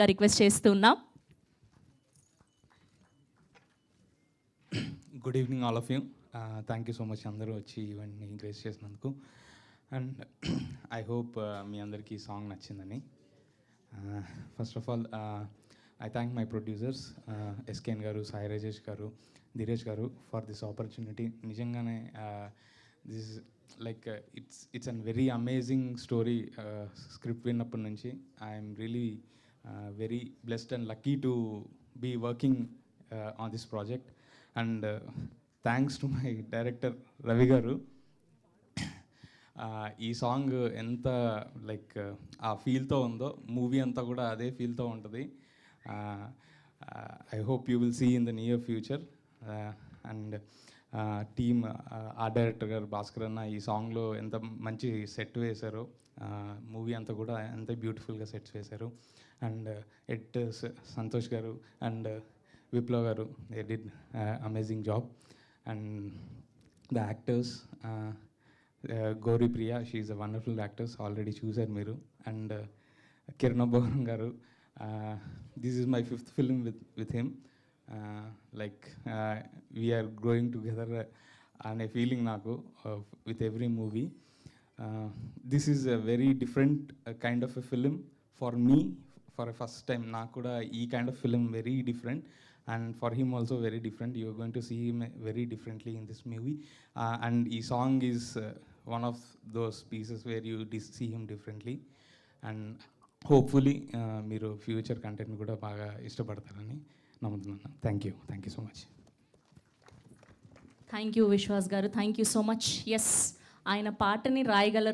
గా రిక్వెస్ట్ చేస్తున్నాం. Good evening all of you. Thank you so much అందరూ వచ్చి ఇవన్నీ గ్రేస్ చేసినందుకు. అండ్ ఐ హోప్ మీ అందరికీ ఈ సాంగ్ నచ్చిందని. First of all I thank my producers SKN garu, Sai Rajesh garu, Dheeresh garu for this opportunity. నిజంగానే this like it's an very amazing story. Script విన్నప్పటి నుంచి I'm really very blessed and lucky to be working on this project. And thanks to my director Ravi garu. ఈ song ఎంత like ఆ ఫీల్తో ఉందో movie అంతా కూడా అదే ఫీల్తో ఉంటుంది. I hope you will see in the near future. And team ఆ డైరెక్టర్ గారు భాస్కర్ అన్న ఈ సాంగ్లో ఎంత మంచి సెట్ వేశారో, మూవీ అంతా కూడా ఎంత బ్యూటిఫుల్గా సెట్స్ వేశారు. అండ్ ఎడిటర్స్ సంతోష్ గారు అండ్ విప్లవ్ గారు, they did amazing job. And the actors, Gauri Priya, she is a wonderful actors, already చూశారు మీరు. అండ్ కిరణ్ భవన్ గారు, this is my 5th film with him. Like we are growing together అనే ఫీలింగ్ నాకు with every movie. This is a very different kind of a film for me. For first time నాకు కూడా ఈ kind of film very different. And for him also very different. You are going to see him very differently in this movie. And ee song is one of those pieces where you see him differently. And hopefully మీరు future content కూడా బాగా ఇష్టపడతారని నమ్ముతున్నాను. Thank you so much. Thank you Viswas garu, thank you so much. Yes, ఆయన పాటని రాయగలరు.